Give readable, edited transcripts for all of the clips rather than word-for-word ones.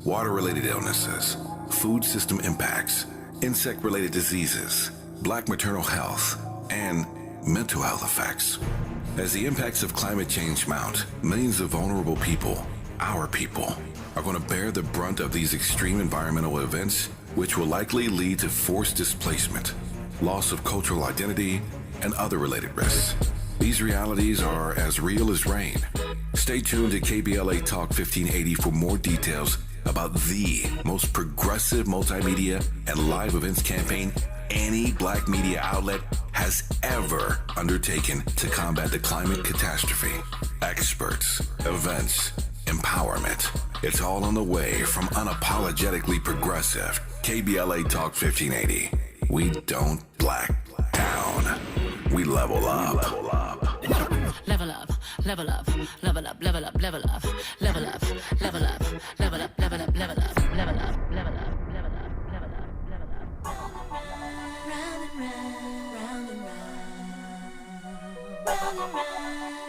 water-related illnesses, food system impacts, insect-related diseases, Black maternal health, and mental health effects. As the impacts of climate change mount, millions of vulnerable people, our people, are going to bear the brunt of these extreme environmental events, which will likely lead to forced displacement, loss of cultural identity, and other related risks. These realities are as real as rain. Stay tuned to KBLA Talk 1580 for more details about the most progressive multimedia and live events campaign any Black media outlet has ever undertaken to combat the climate catastrophe. Experts, events, empowerment. It's all on the way from unapologetically progressive KBLA Talk 1580. We don't black down. We level up. Level up, level up, level up, level up, level up, level up, level up, level up, level up, level up, level up, level up, level up. Round and round, round and round, round and round,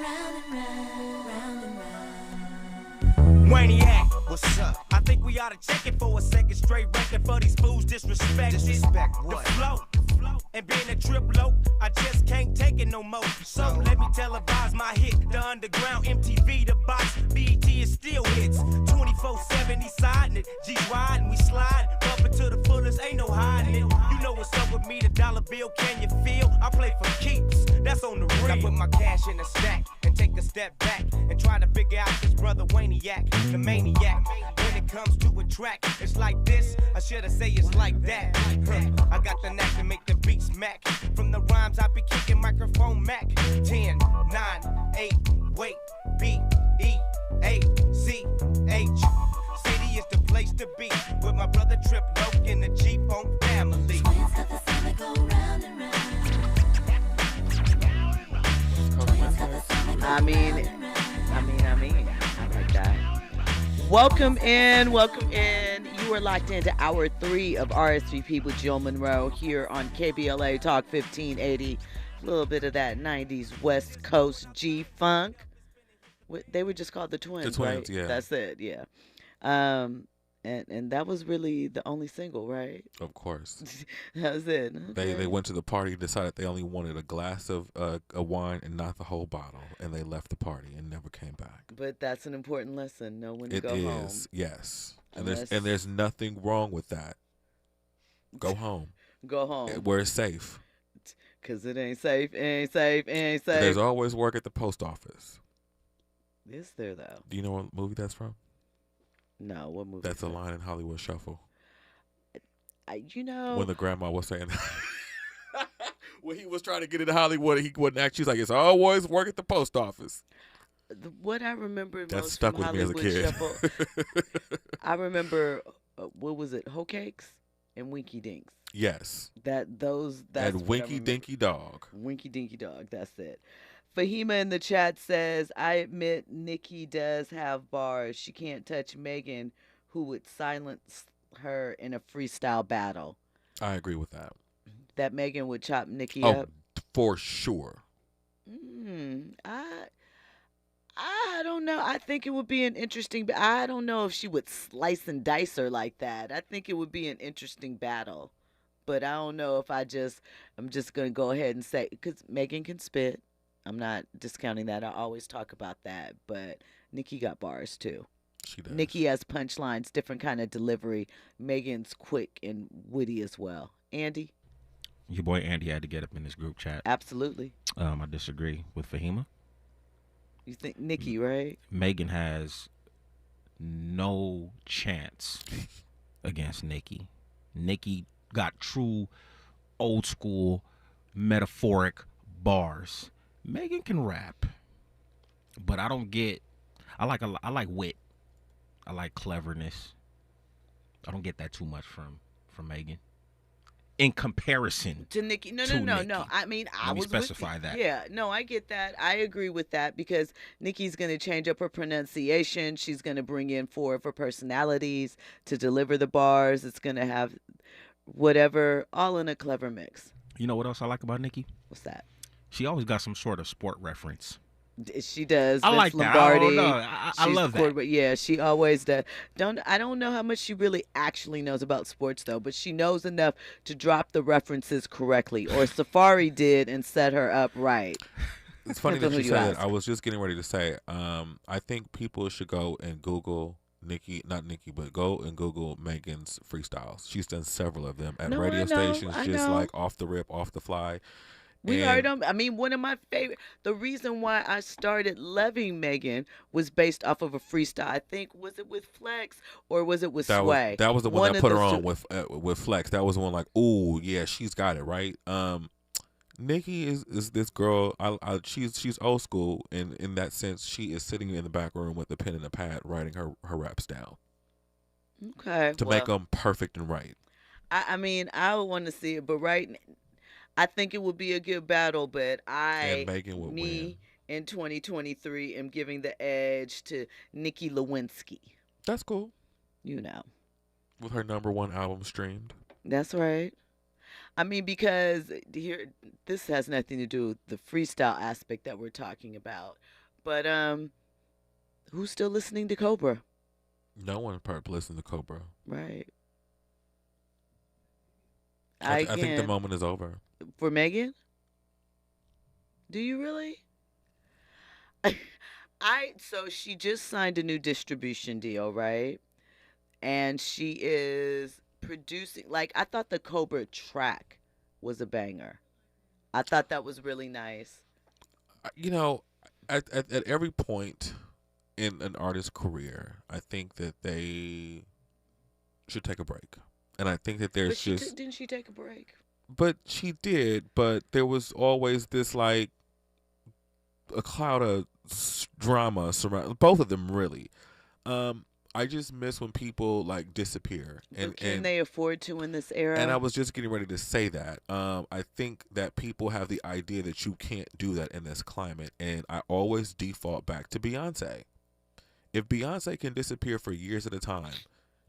round and round, round and round. Waniac, what's up? I think we ought to check it for a second straight record for these fools disrespect. Disrespect what? The flow. And being a triplo, I just can't take it no more. So let me televise my hit. The underground, MTV, the box, BET is still hits. 24/7, he siding it. G's riding, we slide. Up into the fullest, ain't no hiding it. You know what's up with me, the dollar bill, can you feel? I play for keeps, that's on the real. I put my cash in a stack and take a step back and try to figure out this brother Waniac, the maniac. When it comes to a track, it's like this, I shoulda say it's like that. I got the knack to make the beat smack. From the rhymes I be kicking microphone Mac. 10, 9, 8, wait, B, E, A, C, H. City is the place to be with my brother Trip Loke and the G-Funk family. Twins got the sound that go round and round. I mean, I like that. Welcome in. You are locked into hour 3 of RSVP with Jill Munroe here on KBLA Talk 1580. A little bit of that 90s West Coast G-Funk. They were just called the Twins, right? Yeah. That's it, yeah. And that was really the only single, right? Of course. That was it. Okay. They went to the party, decided they only wanted a glass of a wine and not the whole bottle, and they left the party and never came back. But that's an important lesson. Know when to It go home. is, yes. Unless- And there's nothing wrong with that. Go home. Go home. Where it's safe. Because it ain't safe, ain't safe. There's always work at the post office. Is there, though? Do you know what movie that's from? No, what movie? That's a line in Hollywood Shuffle. When the grandma was saying, when he was trying to get into Hollywood, he wouldn't act. She's like, it's always work at the post office. What I remember That most stuck from with me as a Hollywood kid. Shuffle, I remember, what was it, Hoe Cakes and Winky Dinks. Yes. That's and Winky Dinky Dog. Winky Dinky Dog, that's it. Fahima in the chat says, I admit Nikki does have bars. She can't touch Megan, who would silence her in a freestyle battle. I agree with that. That Megan would chop Nikki Oh, up. for sure. I don't know. I think it would be an interesting. I don't know if she would slice and dice her like that. I think it would be an interesting battle, but I don't know if I'm just gonna go ahead and say, because Megan can spit. I'm not discounting that. I always talk about that, but Nikki got bars too. She does. Nikki has punchlines, different kind of delivery. Megan's quick and witty as well. Andy? Your boy Andy had to get up in this group chat. Absolutely. I disagree with Fahima. You think Nikki, right? Megan has no chance against Nikki. Nikki got true old school metaphoric bars. Megan can rap, but I like wit. I like cleverness. I don't get that too much from Megan. In comparison to Nikki. No. I mean, Let me specify that. Yeah, no, I get that. I agree with that because Nikki's going to change up her pronunciation. She's going to bring in 4 of her personalities to deliver the bars. It's going to have whatever, all in a clever mix. You know what else I like about Nikki? What's that? She always got some sort of sport reference. She does. I Vince like that. I don't Lombardi. know. I She's love the that. quarterback. Yeah, she always does. I don't know how much she really actually knows about sports though, but she knows enough to drop the references correctly, or Safari did and set her up right. It's funny Depends on that who you you say that. ask. I was just getting ready to say, I think people should go and Google not Nikki, but go and Google Megan's freestyles. She's done several of them at No, I radio know. stations, I just know. like off the rip, off the fly. We heard And them. I mean, one of my favorite. The reason why I started loving Megan was based off of a freestyle. I think was it with Flex or was it with Sway? that was the one One that of put her those on two. with Flex. That was the one like, ooh, yeah, she's got it right. Nikki is this girl. She's old school, and in that sense, she is sitting in the back room with a pen and a pad, writing her raps down Okay. to make them perfect and right. I mean, I would want to see it, but I think it would be a good battle. But And Megan would win. me, in 2023, am giving the edge to Nikki Lewinsky. That's cool. You know, With her #1 album streamed. that's right. I mean, because here, this has nothing to do with the freestyle aspect that we're talking about. But who's still listening to Cobra? No one listened to Cobra. Right. I think the Again, moment is over. for Megan? Do you really? So she just signed a new distribution deal, right? And she is producing, like, I thought the Cobra track was a banger. I thought that was really nice. You know, at every point in an artist's career, I think that they should take a break. And I think that But there's just didn't she take a break? but she did, but there was always this like a cloud of drama surround both of them really. I just miss when people like disappear But can they afford to in this era? and I was just getting ready to say that. I think that people have the idea that you can't do that in this climate, and I always default back to Beyonce. If Beyonce can disappear for years at a time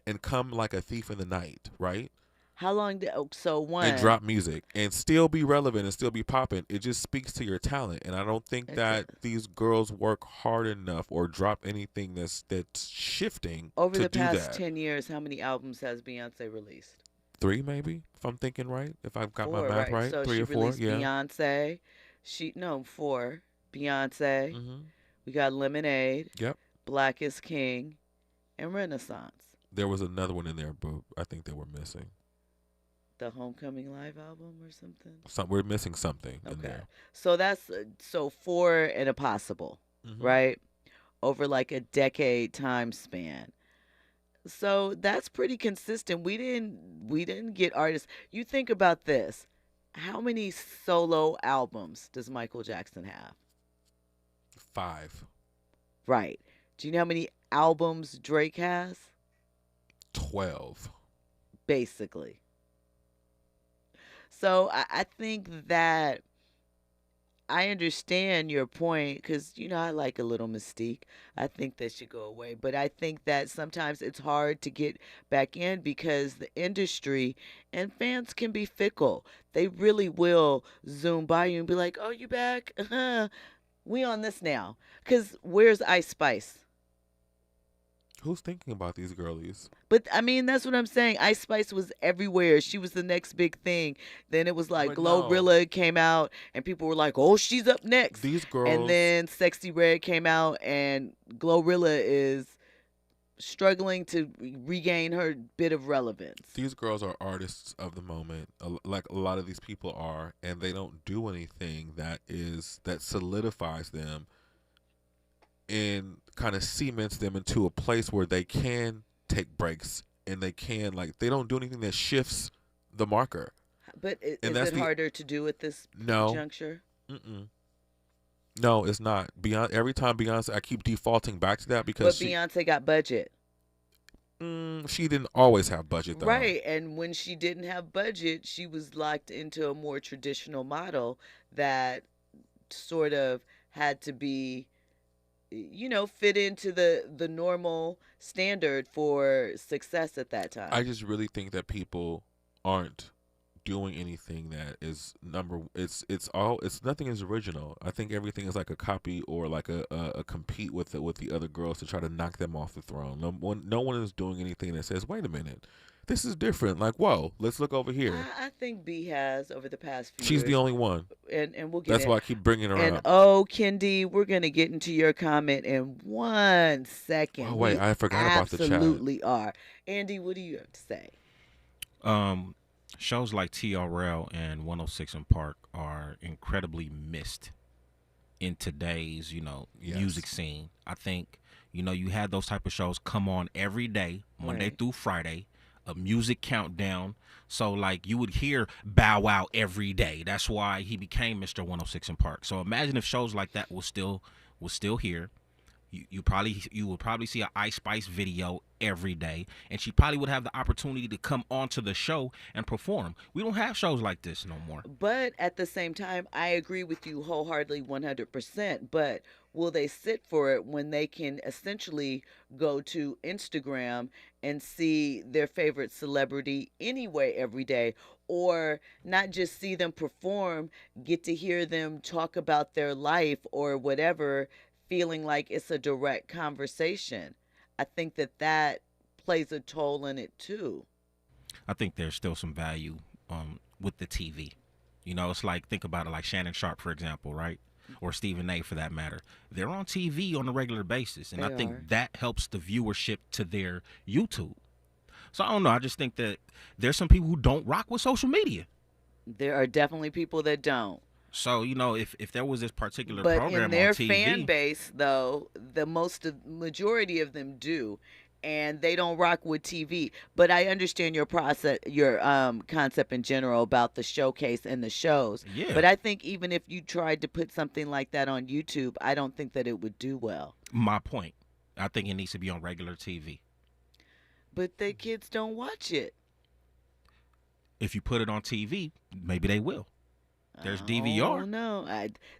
and come like a thief in the night, right? How long did one And drop music and still be relevant and still be popping, it just speaks to your talent. And I don't think It that does. these girls work hard enough or drop anything that's shifting over to the do past that. 10 years, how many albums has Beyonce released? 3 maybe, if I'm thinking right, if I've got my Four, math right. So 3 she or 4, released yeah. Beyonce. Four. Beyonce. We got Lemonade. Yep. Black is King, and Renaissance. There was another one in there, but I think they were missing. The Homecoming Live album or something. We're missing something in Okay. there. So that's 4 and a possible, Mhm. right? Over like a decade time span. So that's pretty consistent. We didn't get artists. You think about this. How many solo albums does Michael Jackson have? 5. Right. Do you know how many albums Drake has? 12. Basically. So I think that I understand your point because, I like a little mystique. I think that should go away. But I think that sometimes it's hard to get back in because the industry and fans can be fickle. They really will zoom by you and be like, oh, you back? We on this now. Because where's Ice Spice? Who's thinking about these girlies? But I mean, that's what I'm saying. Ice Spice was everywhere. She was the next big thing. Then it was like But no. Glorilla came out, and people were like, "Oh, she's up next." These girls. And then Sexy Red came out, and Glorilla is struggling to regain her bit of relevance. These girls are artists of the moment, like a lot of these people are, and they don't do anything that solidifies them and kind of cements them into a place where they can take breaks and they don't do anything that shifts the marker. But is that's it harder to do at this No. juncture? No, it's not. Every time Beyonce, I keep defaulting back to that because But Beyonce got budget. she didn't always have budget though. Right, and when she didn't have budget, she was locked into a more traditional model that sort of had to be, fit into the normal standard for success at that time. I just really think that people aren't doing anything that is it's nothing is original. I think everything is like a copy or like a compete with the other girls to try to knock them off the throne. No one is doing anything that says, wait a minute, this is different. Like, whoa, let's look over here. I think B has over the past few She's years. the only one. And we'll get That's in. why I keep bringing her And up. oh, Kendi, we're gonna get into your comment in 1 second. Oh, wait, We I forgot about the chat. Absolutely are. Andy, what do you have to say? Shows like TRL and 106 in Park are incredibly missed in today's, Yes. music scene. I think, you had those type of shows come on every day, Monday Right. through Friday, a music countdown. So like you would hear Bow Wow every day. That's why he became Mr. 106 in Park. So imagine if shows like that was still here. You would probably see an Ice Spice video every day, and she probably would have the opportunity to come onto the show and perform. We don't have shows like this no more. But at the same time, I agree with you wholeheartedly 100%. But will they sit for it when they can essentially go to Instagram and see their favorite celebrity anyway every day? Or not just see them perform, get to hear them talk about their life or whatever, feeling like it's a direct conversation. I think that plays a toll in it too. I think there's still some value with the TV. It's like, think about it, like Shannon Sharp, for example, right? Or Stephen A, for that matter. They're on TV on a regular basis, and They I think are. that helps the viewership to their YouTube. So I don't know. I just think that there's some people who don't rock with social media. There are definitely people that don't. So if there was this particular But program in their on TV, fan base, though, the majority of them do, and they don't rock with TV. But I understand your concept in general about the showcase and the shows. Yeah. But I think even if you tried to put something like that on YouTube, I don't think that it would do well. my point, I think it needs to be on regular TV. But the kids don't watch it. If you put it on TV, maybe they will. There's Oh DVR. no,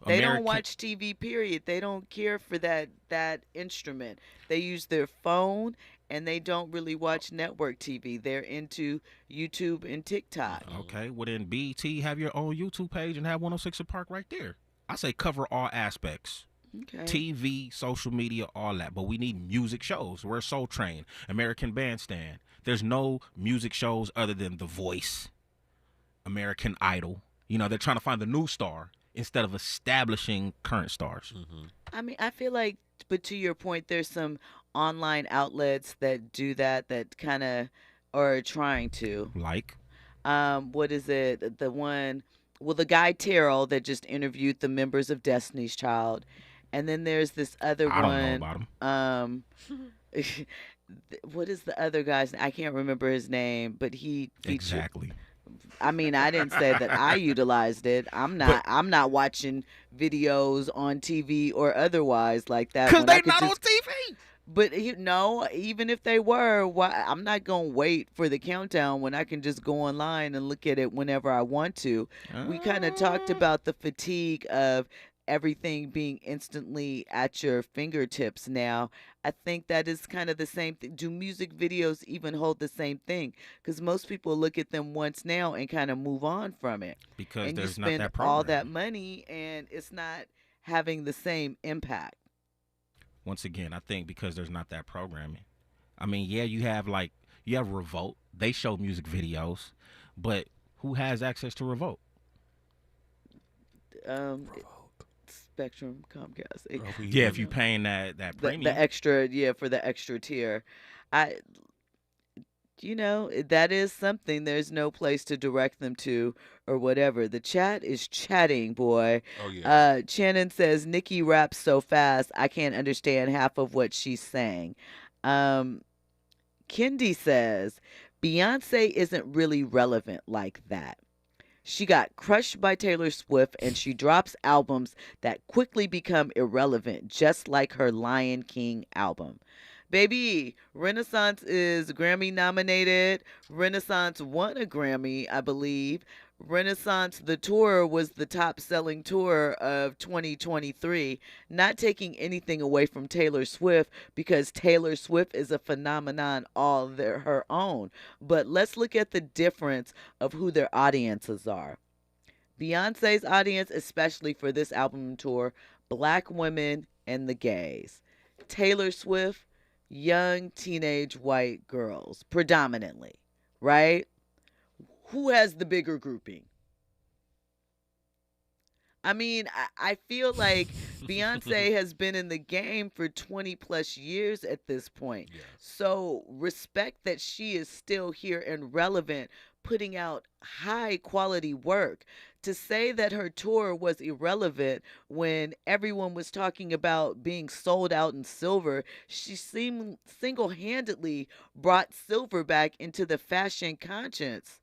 they don't American- watch TV. Period. They don't care for that instrument. They use their phone, and they don't really watch network TV. They're into YouTube and TikTok. Okay, well then BET, have your own YouTube page and have 106 in Park right there. I say cover all aspects. Okay. TV, social media, all that. But we need music shows. We're Soul Train, American Bandstand. There's no music shows other than The Voice, American Idol. They're trying to find the new star instead of establishing current stars. Mm-hmm. I mean, I feel like, but to your point, there's some online outlets that do that kind of are trying to. Like, What is it? The one, well, the guy Terrell that just interviewed the members of Destiny's Child, and then there's this other I one. don't know about him. What is the other guy's? I can't remember his name, but he featured. Exactly. I mean, I didn't say that I utilized it. I'm not watching videos on TV or otherwise like that. Because when I they're could not just- on TV. But even if they were, why I'm not gonna wait for the countdown when I can just go online and look at it whenever I want to. We kind of talked about the fatigue of everything being instantly at your fingertips now. I think that is kind of the same thing. Do music videos even hold the same thing? Because most people look at them once now and kind of move on from it. Because And you there's not spend that program. all that money and it's not having the same impact. Once again, I think because there's not that programming. I mean, yeah, you have Revolt. They show music videos, but who has access to Revolt? Spectrum, Comcast. Yeah, if you're paying that premium. The extra, for the extra tier. That is something. There's no place to direct them to or whatever. The chat is chatting, boy. Oh yeah. Shannon says, Nikki raps so fast, I can't understand half of what she's saying. Kendi says, Beyonce isn't really relevant like that. She got crushed by Taylor Swift, and she drops albums that quickly become irrelevant, just like her Lion King album. Baby, Renaissance is Grammy nominated. Renaissance won a Grammy, I believe. Renaissance the tour was the top selling tour of 2023, not taking anything away from Taylor Swift because Taylor Swift is a phenomenon her own. But let's look at the difference of who their audiences are. Beyonce's audience, especially for this album tour, black women and the gays. Taylor Swift, young teenage white girls, predominantly, right? Who has the bigger grouping? I mean, I feel like Beyonce has been in the game for 20 plus years at this point. Yes. So respect that she is still here and relevant, putting out high quality work. To say that her tour was irrelevant when everyone was talking about being sold out in silver, she seemed single handedly brought silver back into the fashion conscience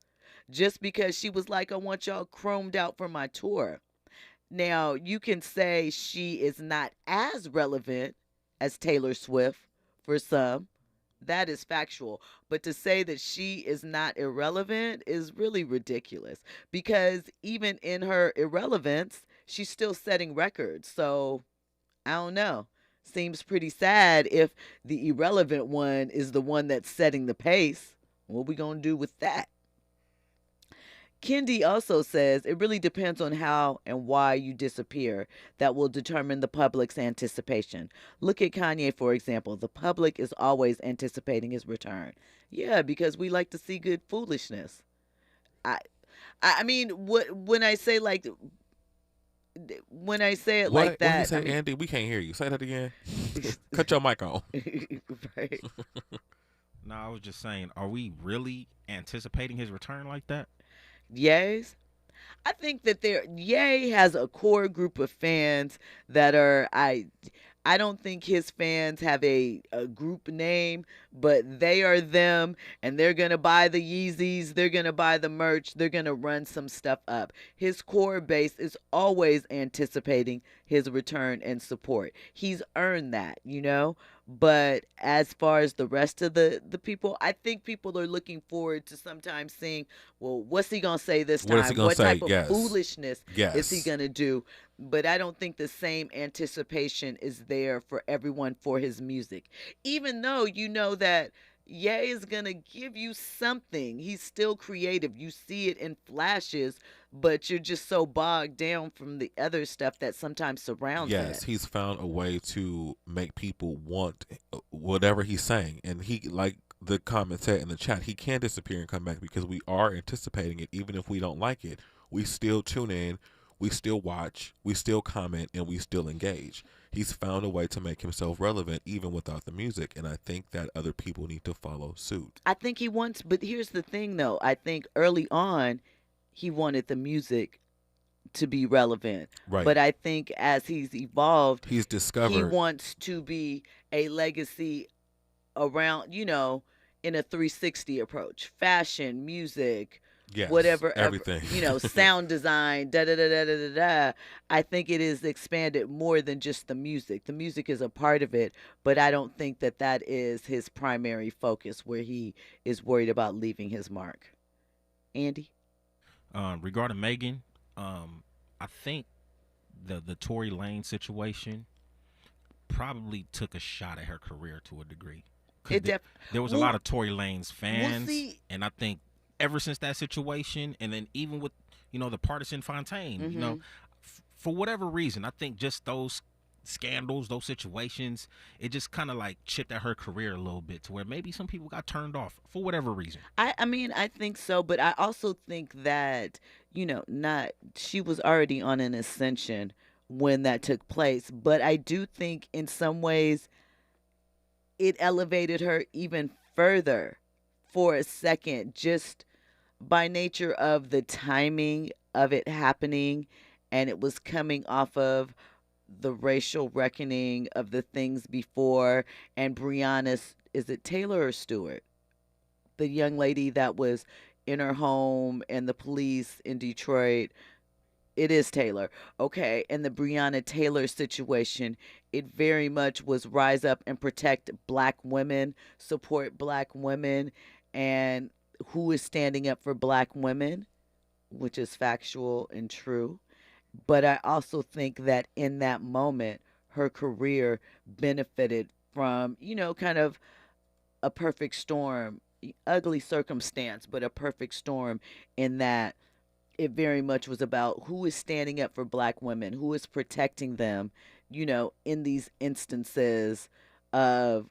just because she was like, I want y'all chromed out for my tour. Now, you can say she is not as relevant as Taylor Swift for some. That is factual. But to say that she is not irrelevant is really ridiculous because even in her irrelevance, she's still setting records. So, I don't know. Seems pretty sad if the irrelevant one is the one that's setting the pace. What we going to do with that? Kendi also says it really depends on how and why you disappear that will determine the public's anticipation. Look at Kanye, for example. The public is always anticipating his return. Yeah, because we like to see good foolishness. I mean, when I say like when I say it like that, What you say, I mean, Andy? We can't hear you. Say that again. Cut your mic on. right. No, I was just saying, are we really anticipating his return like that? Ye's. I think that Ye has a core group of fans that are I don't think his fans have a group name, but they are them and they're going to buy the Yeezys, they're going to buy the merch, they're going to run some stuff up. His core base is always anticipating his return and support. He's earned that, you know? But as far as the rest of the people, I think people are looking forward to sometimes seeing, well, what's he going to say this time? What is he gonna say? Type of Yes. foolishness is he Yes. going to do? But I don't think the same anticipation is there for everyone for his music. Even though you know that Ye is going to give you something. He's still creative. You see it in flashes, but you're just so bogged down from the other stuff that sometimes surrounds Yes, it. he's found a way to make people want whatever he's saying. And he, like the comment said in the chat, he can disappear and come back because we are anticipating it. Even if we don't like it, we still tune in, we still watch, we still comment, and we still engage. He's found a way to make himself relevant even without the music. And I think that other people need to follow suit. I think he wants, but here's the thing though. I think early on, he wanted the music to be relevant. Right. But I think as he's evolved, He's he discovered. wants to be a legacy around, in a 360 approach. Fashion, music, Yes, whatever, everything. sound design, da da da da da da da. I think it is expanded more than just the music. The music is a part of it, but I don't think that that is his primary focus where he is worried about leaving his mark. Andy? Regarding Megan, I think the Tory Lane situation probably took a shot at her career to a degree. 'Cause there was a lot of Tory Lane's fans, see- and I think ever since that situation, and then even with the partisan Fontaine, for whatever reason, I think just those scandals, those situations, it just kind of like chipped at her career a little bit to where maybe some people got turned off for whatever reason. I mean, I think so, but I also think that, not she was already on an ascension when that took place, but I do think in some ways it elevated her even further for a second just by nature of the timing of it happening, and it was coming off of the racial reckoning of the things before, and Breonna's, is it Taylor or Stewart? The young lady that was in her home and the police in Detroit. It is Taylor. Okay. And the Breonna Taylor situation, it very much was rise up and protect black women, support black women, and who is standing up for black women? which is factual and true. But I also think that in that moment, her career benefited from, kind of a perfect storm, ugly circumstance, but a perfect storm in that it very much was about who is standing up for black women, who is protecting them, in these instances of,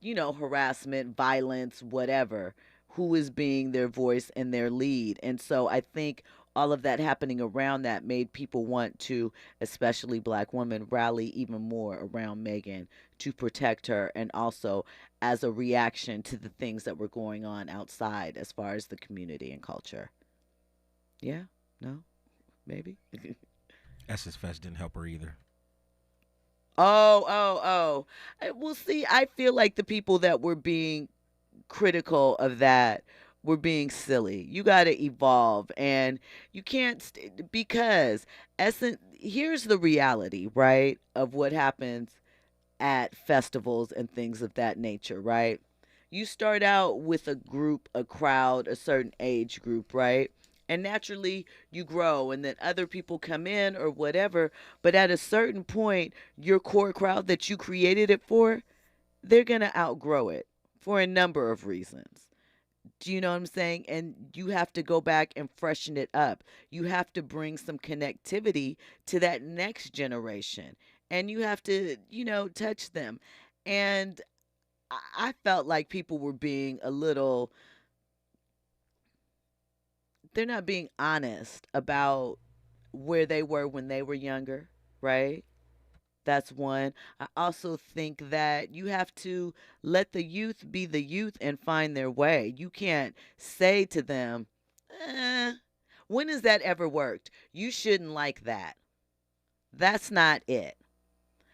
harassment, violence, whatever, who is being their voice and their lead. And so I think all of that happening around that made people want to, especially black women, rally even more around Megan to protect her, and also as a reaction to the things that were going on outside as far as the community and culture. Yeah? No? Maybe? Essence Fest didn't help her either. Oh. Well, see, I feel like the people that were being critical of that were being silly. You got to evolve, and you can't because here's the reality, right, of what happens at festivals and things of that nature, right? You start out with a group, a crowd, a certain age group, right? And naturally you grow, and then other people come in or whatever, but at a certain point, your core crowd that you created it for, they're going to outgrow it for a number of reasons. Do you know what I'm saying? And you have to go back and freshen it up. You have to bring some connectivity to that next generation. And you have to, touch them. And I felt like people were being they're not being honest about where they were when they were younger, right? That's one. I also think that you have to let the youth be the youth and find their way. You can't say to them, when has that ever worked? You shouldn't like that. That's not it.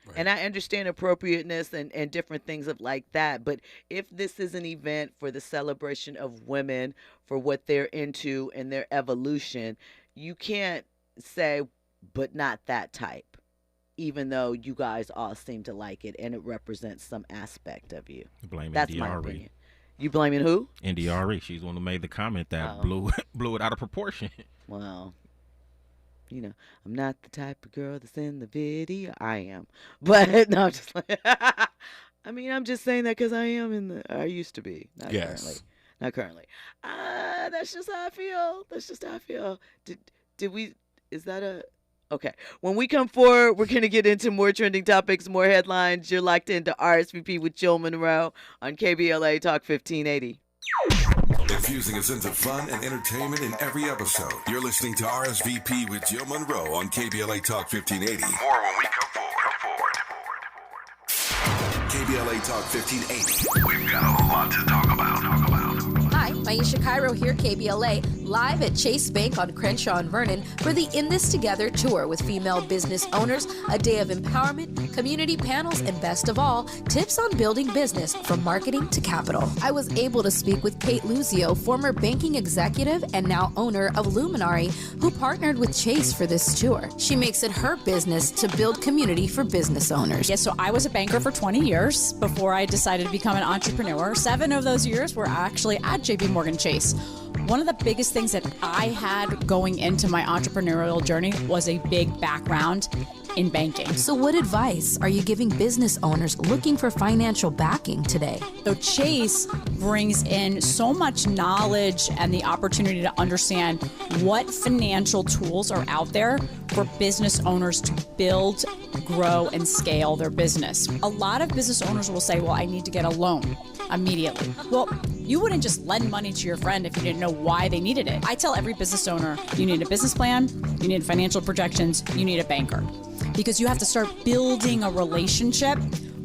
Right. And I understand appropriateness and different things like that. But if this is an event for the celebration of women, for what they're into and their evolution, you can't say, but not that type, even though you guys all seem to like it and it represents some aspect of you. Blaming That's DRE. my opinion. You blaming who? NDRE. She's the one who made the comment that blew it out of proportion. Well, I'm not the type of girl that's in the video. I am. But no, I'm just like, I'm just saying that because I used to be. Not currently. Not currently. That's just how I feel. Okay. When we come forward, we're going to get into more trending topics, more headlines. You're locked into RSVP with Jill Munroe on KBLA Talk 1580. Infusing a sense of fun and entertainment in every episode. You're listening to RSVP with Jill Munroe on KBLA Talk 1580. More when we come forward. KBLA Talk 1580. We've got a lot to talk about. Hi, Maisha Cairo here, KBLA, live at Chase Bank on Crenshaw and Vernon for the In This Together tour with female business owners, a day of empowerment, community panels, and best of all, tips on building business from marketing to capital. I was able to speak with Kate Luzio, former banking executive and now owner of Luminary, who partnered with Chase for this tour. She makes it her business to build community for business owners. Yeah, so I was a banker for 20 years before I decided to become an entrepreneur. 7 of those years were actually at JP Morgan Chase. One of the biggest things that I had going into my entrepreneurial journey was a big background in banking. So what advice are you giving business owners looking for financial backing today? So Chase brings in so much knowledge and the opportunity to understand what financial tools are out there for business owners to build, grow, and scale their business. A lot of business owners will say, well, I need to get a loan immediately. Well, you wouldn't just lend money to your friend if you didn't know why they needed it. I tell every business owner, you need a business plan, you need financial projections, you need a banker. Because you have to start building a relationship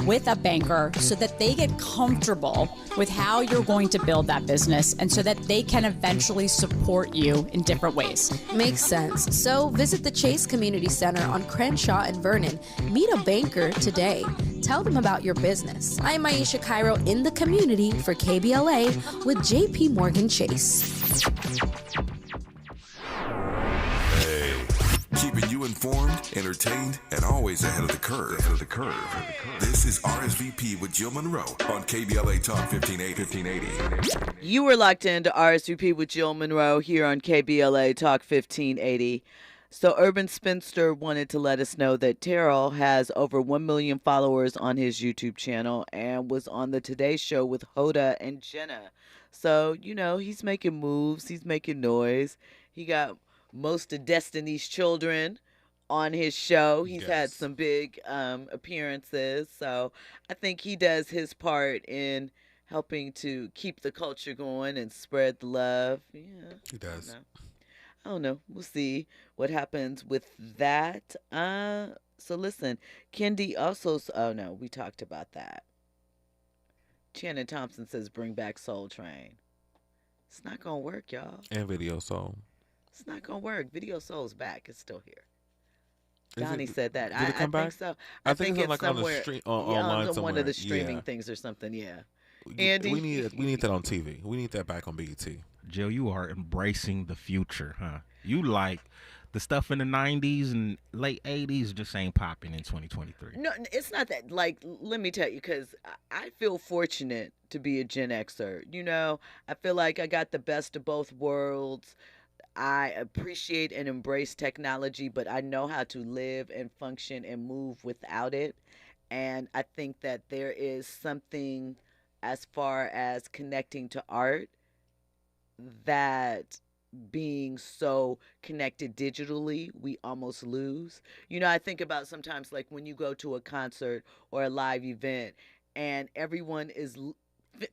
with a banker so that they get comfortable with how you're going to build that business and so that they can eventually support you in different ways. Makes sense. So visit the Chase Community Center on Crenshaw and Vernon. Meet a banker today. Tell them about your business. I'm Maisha Cairo in the community for KBLA with JP Morgan Chase. Keeping you informed informed, entertained, and always ahead of the curve. This is RSVP with Jill Munroe on KBLA Talk 1580. You were locked into RSVP with Jill Munroe here on KBLA Talk 1580. So Urban Spinster wanted to let us know that Terrell has over 1 million followers on his YouTube channel and was on the Today Show with Hoda and Jenna. So, you know, he's making moves. He's making noise. He got most of Destiny's Children on his show. He's had some big appearances. So I think he does his part in helping to keep the culture going and spread the love. Yeah, he does. I don't know. We'll see what happens with that. So listen, Kendi also. Oh no, we talked about that. Shannon Thompson says, "Bring back Soul Train." It's not gonna work, y'all. And Video Soul. It's not gonna work. Video Soul's back. It's still here. Is Donnie it- said that. did it come I back? think so. I think it's it's like on the somewhere online on one of the somewhere. streaming Yeah. things or something. Yeah. Andy, we need that on TV. We need that back on BET. Jill, you are embracing the future, huh? You like the stuff in the 90s and late 80s just ain't popping in 2023. No, it's not that. Like, let me tell you, because I feel fortunate to be a Gen Xer. You know, I feel like I got the best of both worlds. I appreciate and embrace technology, but I know how to live and function and move without it. And I think that there is something as far as connecting to art that being so connected digitally, we almost lose. You know, I think about sometimes like when you go to a concert or a live event and everyone is,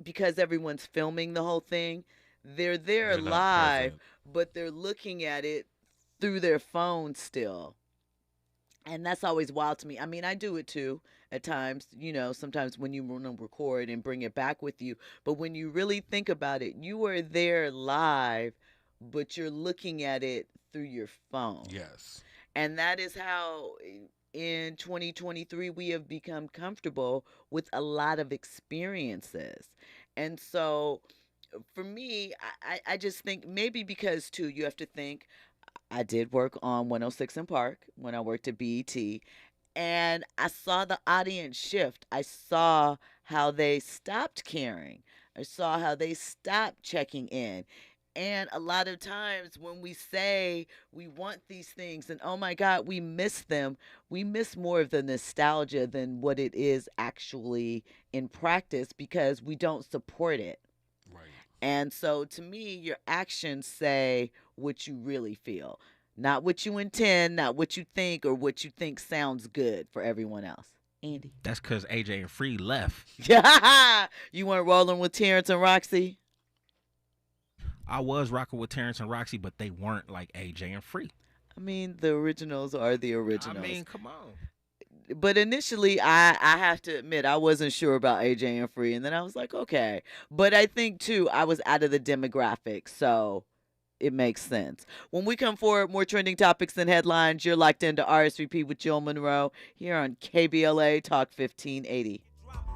because everyone's filming the whole thing, they're there They're not live, present. but they're looking at it through their phone still. And that's always wild to me. I mean, I do it too at times, you know, sometimes when you want to record and bring it back with you. But when you really think about it, you are there live, but you're looking at it through your phone. Yes. And that is how in 2023 we have become comfortable with a lot of experiences. And so for me, I just think maybe because too, you have to think, I did work on 106 in Park when I worked at BET, and I saw the audience shift. I saw how they stopped caring. I saw how they stopped checking in. And a lot of times when we say we want these things and, oh my God, we miss them, we miss more of the nostalgia than what it is actually in practice because we don't support it. Right. And so to me, your actions say what you really feel, not what you intend, not what you think or what you think sounds good for everyone else. Andy. That's because AJ and Free left. You weren't rolling with Terrence and Roxy? I was rocking with Terrence and Roxy, but they weren't like AJ and Free. I mean, the originals are the originals. I mean, come on. But initially, I have to admit, I wasn't sure about AJ and Free. And then I was like, okay. But I think, too, I was out of the demographic. So it makes sense. When we come forward, more trending topics and headlines. You're locked into RSVP with Jill Munroe here on KBLA Talk 1580.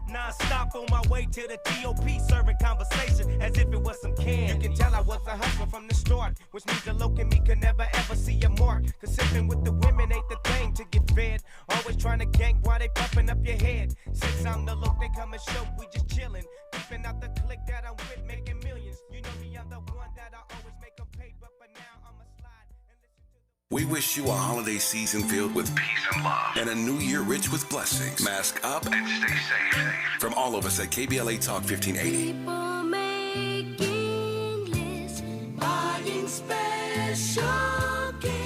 Non-stop on my way to the TOP, serving conversation as if it was some candy. You can tell I was a hustler from the start, which means the loc in me could never ever see a mark. Cause sipping with the women ain't the thing to get fed. Always trying to gank while they puffing up your head. Since I'm the loc, they come and show we just chilling. Peeping out the clique that I'm with, making millions. You know me, I'm the one that I always make them pay, but for now I'ma slide and listen to the... We wish you a holiday season filled with Peace and love. and a new year rich with blessings. Mask up And stay safe. from all of us at KBLA Talk 1580. People making lists, buying special gifts.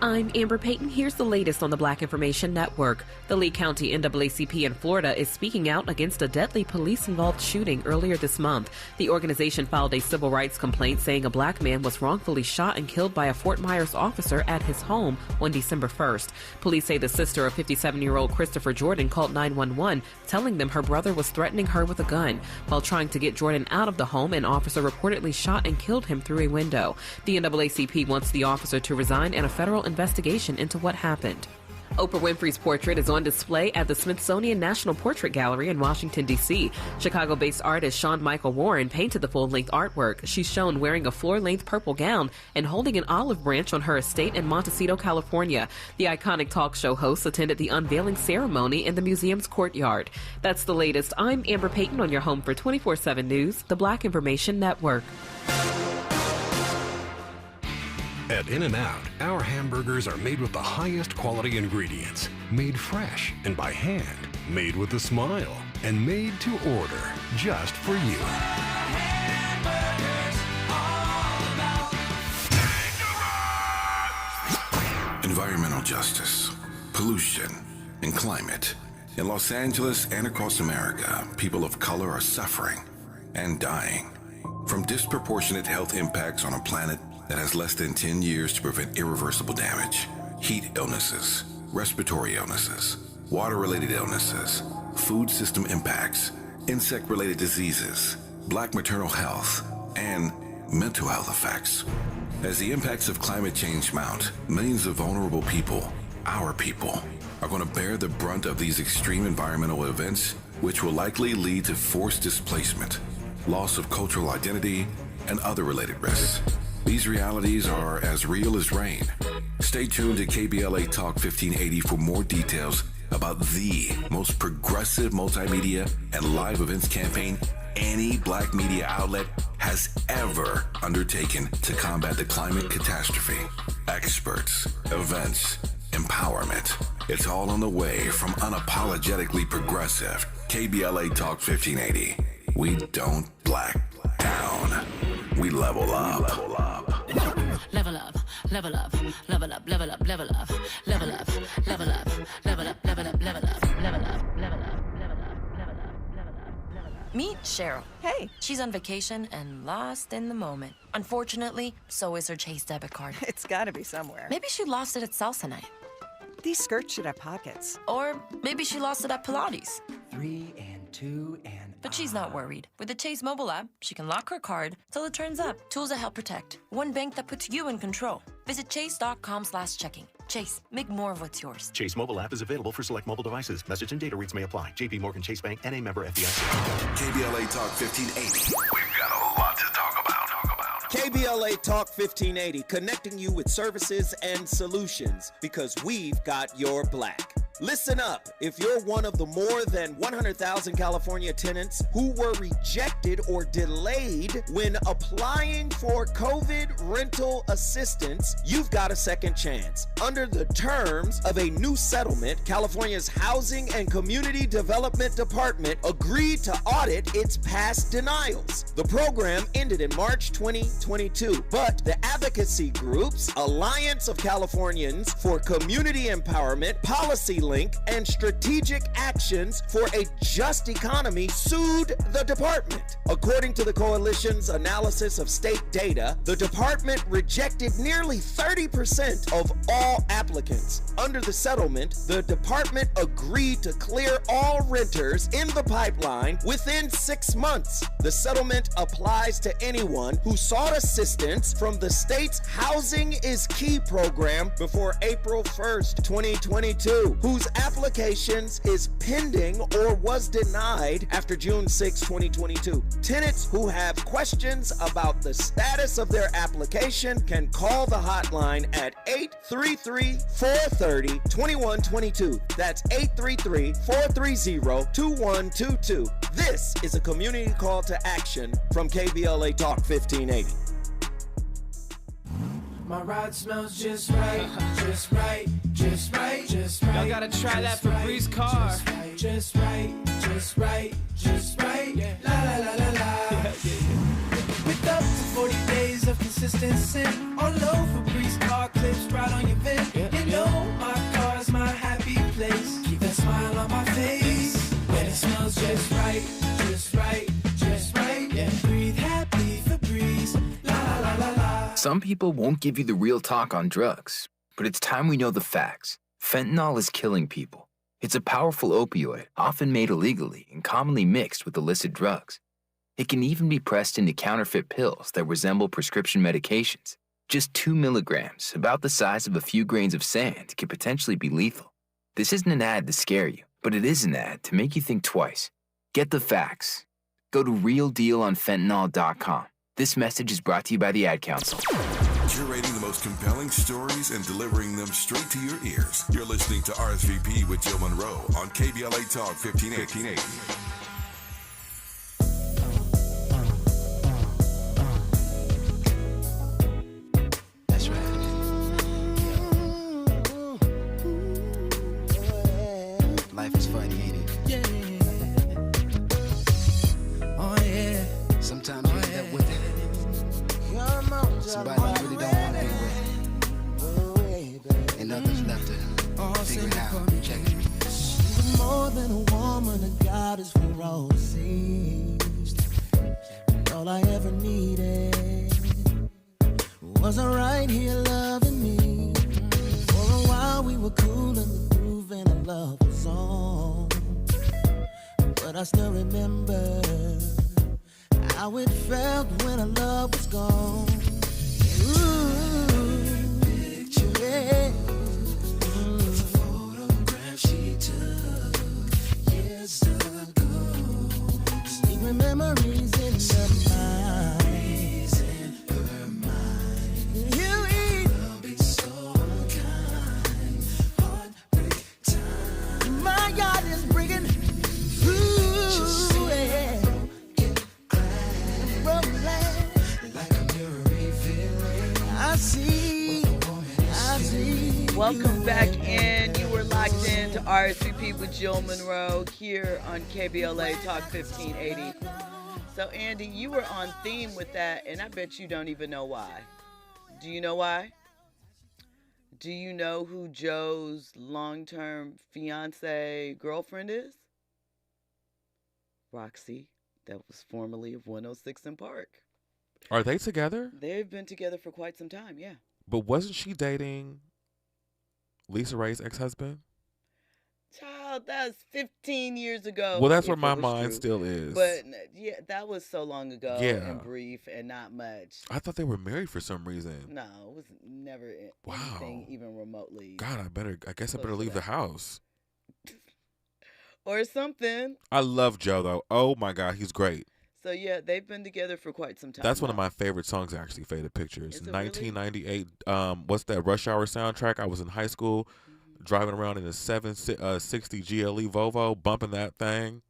I'm Amber Payton. Here's the latest on the Black Information Network. The Lee County NAACP in Florida is speaking out against a deadly police-involved shooting earlier this month. The organization filed a civil rights complaint saying a black man was wrongfully shot and killed by a Fort Myers officer at his home on December 1st. Police say the sister of 57-year-old Christopher Jordan called 911, telling them her brother was threatening her with a gun. While trying to get Jordan out of the home, an officer reportedly shot and killed him through a window. The NAACP wants the officer to resign and a federal investigation into what happened. Oprah Winfrey's portrait is on display at the Smithsonian National Portrait Gallery in Washington, D.C. Chicago-based artist Sean Michael Warren painted the full-length artwork. She's shown wearing a floor-length purple gown and holding an olive branch on her estate in Montecito, California. The iconic talk show host attended the unveiling ceremony in the museum's courtyard. That's the latest. I'm Amber Payton on your home for 24/7 News, the Black Information Network. At In-N-Out, our hamburgers are made with the highest quality ingredients, made fresh and by hand, made with a smile, and made to order just for you. Environmental justice, pollution, and climate. In Los Angeles and across America, people of color are suffering and dying from disproportionate health impacts on a planet that has less than 10 years to prevent irreversible damage. Heat illnesses, respiratory illnesses, water-related illnesses, food system impacts, insect-related diseases, black maternal health, and mental health effects. As the impacts of climate change mount, millions of vulnerable people, our people, are going to bear the brunt of these extreme environmental events, which will likely lead to forced displacement, loss of cultural identity, and other related risks. These realities are as real as rain. Stay tuned to KBLA Talk 1580 for more details about the most progressive multimedia and live events campaign any black media outlet has ever undertaken to combat the climate catastrophe. Experts, events, empowerment. It's all on the way from unapologetically progressive KBLA Talk 1580. We don't black down. We level up. Level up, level up, level up, level up, level up, level up, level up, level up, level up, level up, level up, level up. Meet Cheryl. Hey. She's on vacation and lost in the moment. Unfortunately, so is her Chase debit card. It's gotta be somewhere. Maybe she lost it at salsa night. These skirts should have pockets. Or maybe she lost it at Pilates. 3 and 2 and... But she's not worried. With the Chase mobile app, she can lock her card till it turns up. Tools that help protect. One bank that puts you in control. Visit chase.com/checking. Chase, make more of what's yours. Chase mobile app is available for select mobile devices. Message and data rates may apply. JP Morgan Chase Bank, N.A. member FDIC. KBLA Talk 1580. We've got a lot to talk about. KBLA Talk 1580, connecting you with services and solutions because we've got your black. Listen up. If you're one of the more than 100,000 California tenants who were rejected or delayed when applying for COVID rental assistance, you've got a second chance. Under the terms of a new settlement, California's Housing and Community Development Department agreed to audit its past denials. The program ended in March 2022, but the advocacy groups Alliance of Californians for Community Empowerment, Policy Link, and Strategic Actions for a Just Economy sued the department. According to the coalition's analysis of state data, the department rejected nearly 30% of all applicants. Under the settlement, the department agreed to clear all renters in the pipeline within 6 months. The settlement applies to anyone who sought assistance from the state's Housing is Key program before April 1st, 2022, whose applications is pending or was denied after June 6, 2022. Tenants who have questions about the status of their application can call the hotline at 833-430-2122. That's 833-430-2122. This is a community call to action from KBLA Talk 1580. My ride smells just right, just right, just right, just right. Y'all gotta try that Febreze car. Just right, just right, just right. La la la la la. With up to 40 days of consistency, all over Febreze car clips right on your vent. You know my car's my happy place. Keep that smile on my face when it smells just right, just right, just right. Yeah, breathe happy Febreze. La la la la la. Some people won't give you the real talk on drugs, but it's time we know the facts. Fentanyl is killing people. It's a powerful opioid, often made illegally and commonly mixed with illicit drugs. It can even be pressed into counterfeit pills that resemble prescription medications. Just 2 milligrams, about the size of a few grains of sand, can potentially be lethal. This isn't an ad to scare you, but it is an ad to make you think twice. Get the facts. Go to realdealonfentanyl.com. This message is brought to you by the Ad Council. Curating the most compelling stories and delivering them straight to your ears. You're listening to RSVP with Jill Munroe on KBLA Talk 1580. That's right. Life is funny, ain't it? Yeah. Oh yeah. Sometimes you end up with somebody you really don't want to be with, and others left to figure it out. Check it. She's more than a woman, a goddess for all to see. All I ever needed was her right here loving me. For a while we were cool in the groove and our love was on. But I still remember how it felt when our love was gone. Picture it. The photograph she took years ago. Sneaking memories in her mind. You be so unkind. Heartbreak time. My God is breaking. Welcome back in. You were locked in to RSVP with Jill Munroe here on KBLA Talk 1580. So, Andy, you were on theme with that, and I bet you don't even know why. Do you know why? Do you know who Joe's long-term fiance girlfriend is? Roxy, that was formerly of 106 in Park. Are they together? They've been together for quite some time, yeah. But wasn't she dating Lisa Ray's ex-husband? Child, that was 15 years ago. Well, that's where my mind still is. But yeah, that was so long ago and brief and not much. I thought they were married for some reason. No, it was never anything even remotely. God, I guess I better leave the house. Or something. I love Joe, though. Oh, my God, he's great. So, yeah, they've been together for quite some time. That's one of my favorite songs, actually, Faded Pictures. 1998, what's that, Rush Hour soundtrack? I was in high school, driving around in a 760 GLE Volvo, bumping that thing.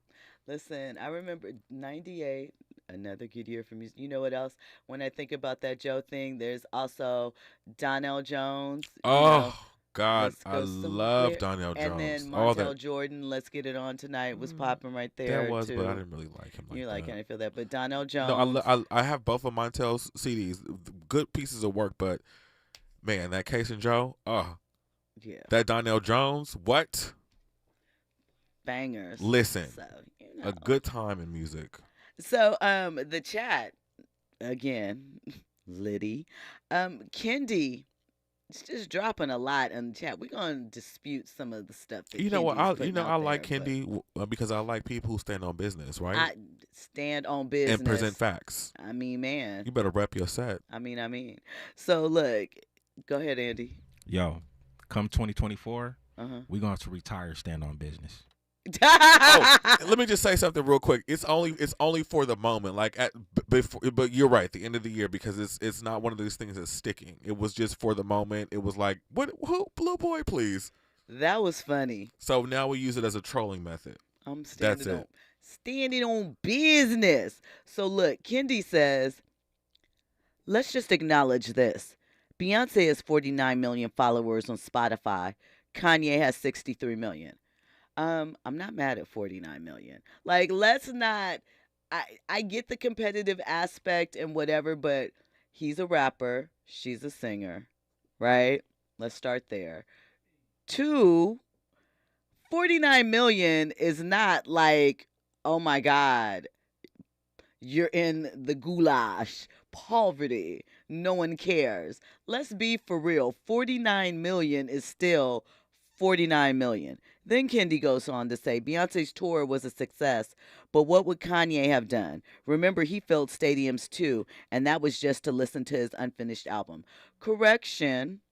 Listen, I remember 98, another good year for music. You know what else? When I think about that Joe thing, there's also Donnell Jones. God, I love Donnell Jones. And then Montel Jordan, Let's Get It On Tonight was popping right there. That was, too. but I didn't really like him like You're like, that. can I feel that? But Donnell Jones. No, I have both of Montel's CDs. Good pieces of work, but, man, that Case and Joe, yeah. That Donnell Jones, what? Bangers. Listen, so, a good time in music. So, the chat, again, Liddy, Kendi, it's just dropping a lot in the chat. We're gonna dispute some of the stuff. That You know what? I like there, Kendi because I like people who stand on business, right? I stand on business and present facts. I mean, man, you better rep your set. I mean. So look, go ahead, Andy. Yo, come 2024, we're going to retire stand on business. Let me just say something real quick. It's only for the moment, like before. But you're right. The end of the year, because it's not one of those things that's sticking. It was just for the moment. It was like, who, Blue Boy, please. That was funny. So now we use it as a trolling method. I'm standing on business. So look, Kendi says, let's just acknowledge this. Beyonce has 49 million followers on Spotify. Kanye has 63 million. I'm not mad at 49 million. Like, let's not, I get the competitive aspect and whatever, but he's a rapper. She's a singer, right? Let's start there. 2, 49 million is not like, oh my God, you're in the goulash, poverty. No one cares. Let's be for real. 49 million is still 49 million. Then Kendi goes on to say, Beyonce's tour was a success, but what would Kanye have done? Remember, he filled stadiums too, and that was just to listen to his unfinished album. Correction.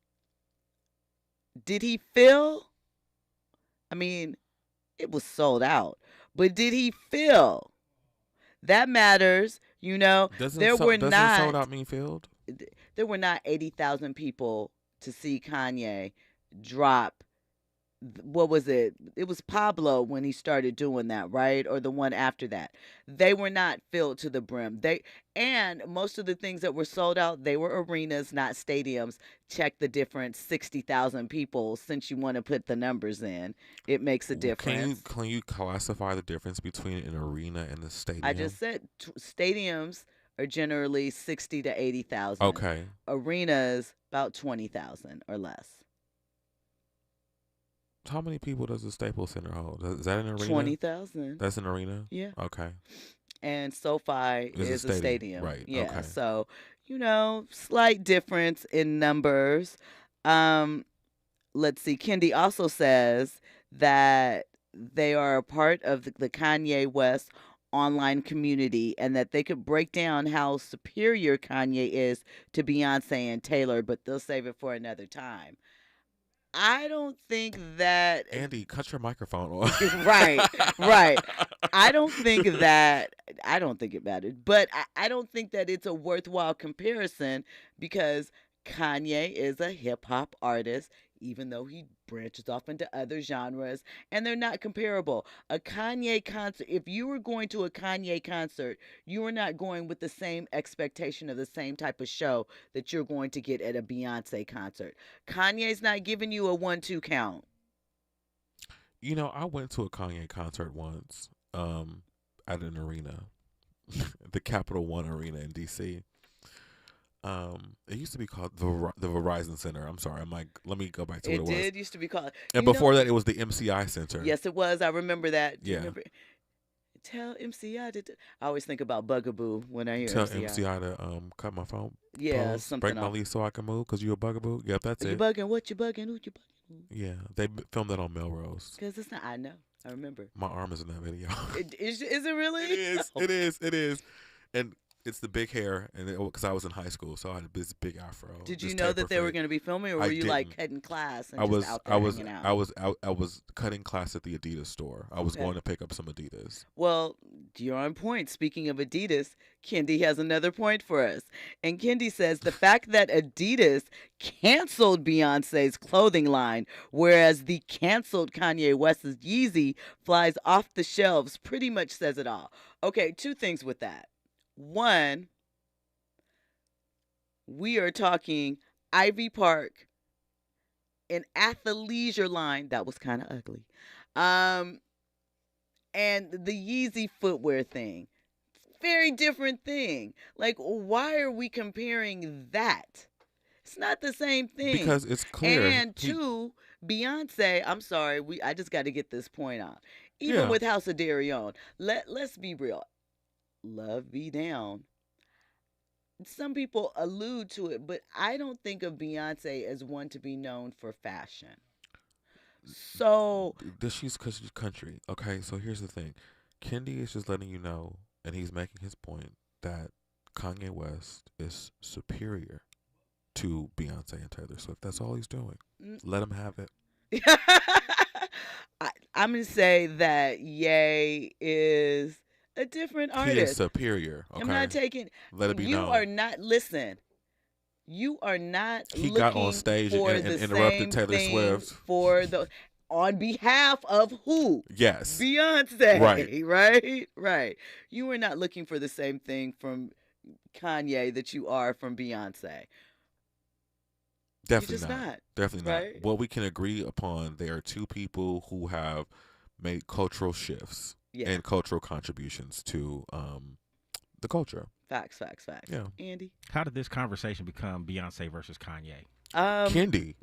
Did he fill? I mean, it was sold out. But did he fill? That matters. You know, Doesn't there were sold not out mean filled? there were not 80,000 people to see Kanye drop. What was it? It was Pablo when he started doing that, right? Or the one after that. They were not filled to the brim. And most of the things that were sold out, they were arenas, not stadiums. Check the difference. 60,000 people. Since you want to put the numbers in, it makes a difference. Can you classify the difference between an arena and a stadium? I just said stadiums are generally 60 to 80,000. Okay. Arenas about 20,000 or less. How many people does the Staples Center hold? Is that an arena? 20,000. That's an arena? Yeah. Okay. And SoFi is a stadium. Right. Yeah. Okay. So, slight difference in numbers. Let's see. Kendi also says that they are a part of the Kanye West online community and that they could break down how superior Kanye is to Beyonce and Taylor, but they'll save it for another time. I don't think that... Andy, cut your microphone off. Right. I don't think it mattered, but I don't think that it's a worthwhile comparison because Kanye is a hip-hop artist, even though he branches off into other genres, and they're not comparable. A Kanye concert, if you were going to a Kanye concert, you are not going with the same expectation of the same type of show that you're going to get at a Beyonce concert. Kanye's not giving you a 1-2 count. I went to a Kanye concert once at an arena, the Capital One Arena in D.C. It used to be called the Verizon Center. I'm sorry. let me go back to what it was. It did used to be called. And before that, it was the MCI Center. Yes, it was. I remember that. Yeah. Tell MCI to. I always think about Bugaboo when I hear Tell MCI to cut my phone. Yeah, pose, something. Break my lease so I can move because you a bugaboo. Yep, that's it. You bugging? What you bugging? Who you bugging? Yeah, they filmed that on Melrose. Because it's not. I know. I remember. My arm is in that video. Is it really? It is. And it's the big hair, and because I was in high school, so I had this big afro. Did you know that they were going to be filming, or were you like cutting class and just out there hanging out? I was cutting class at the Adidas store. I was going to pick up some Adidas. Well, you're on point. Speaking of Adidas, Kendi has another point for us. And Kendi says the fact that Adidas canceled Beyonce's clothing line, whereas the canceled Kanye West's Yeezy flies off the shelves, pretty much says it all. Okay, two things with that. One, we are talking Ivy Park, an athleisure line that was kind of ugly, and the Yeezy footwear thing. Very different thing. Like, why are we comparing that? It's not the same thing. Because it's clear. And two, Beyonce, I'm sorry, I just got to get this point out. Even with House of Darion, let's be real. Love be down. Some people allude to it, but I don't think of Beyonce as one to be known for fashion. So she's country. Okay, so here's the thing. Kendi is just letting you know, and he's making his point, that Kanye West is superior to Beyonce and Taylor Swift. That's all he's doing. Let him have it. I'm going to say that Ye is a different artist. He is superior. Okay. I'm not taking. Let it be known. You are not. Listen. You are not. He got on stage and interrupted Taylor Swift on behalf of who? Yes. Beyonce. Right. You are not looking for the same thing from Kanye that you are from Beyonce. Definitely not. Definitely right? not. What we can agree upon, there are two people who have made cultural shifts and cultural contributions to the culture. Facts. Yeah. Andy? How did this conversation become Beyonce versus Kanye? Kendi.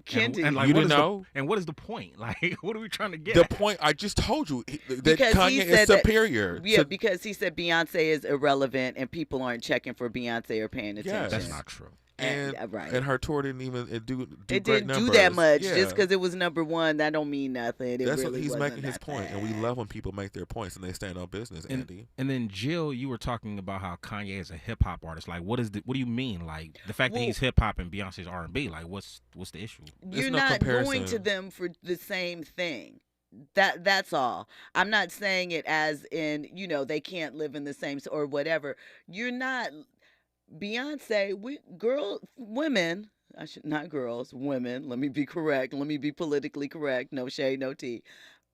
And like, you didn't know? And what is the point? Like, what are we trying to get The at? point, I just told you, that Kanye is superior. Because he said Beyonce is irrelevant and people aren't checking for Beyonce or paying attention. Yes. That's not true. And her tour didn't even do it great didn't do that much. Yeah. Just because it was number one, that don't mean nothing. That's really what he's wasn't making his point, and we love when people make their points and they stand on business. Andy. And then Jill, you were talking about how Kanye is a hip hop artist. Like, what do you mean? Like the fact that he's hip hop and Beyonce's R&B. Like, what's the issue? You're not going to them for the same thing. That's all. I'm not saying it as in, they can't live in the same or whatever. You're not Beyonce, women, I should not girls, women. Let me be correct. Let me be politically correct. No shade, no tea.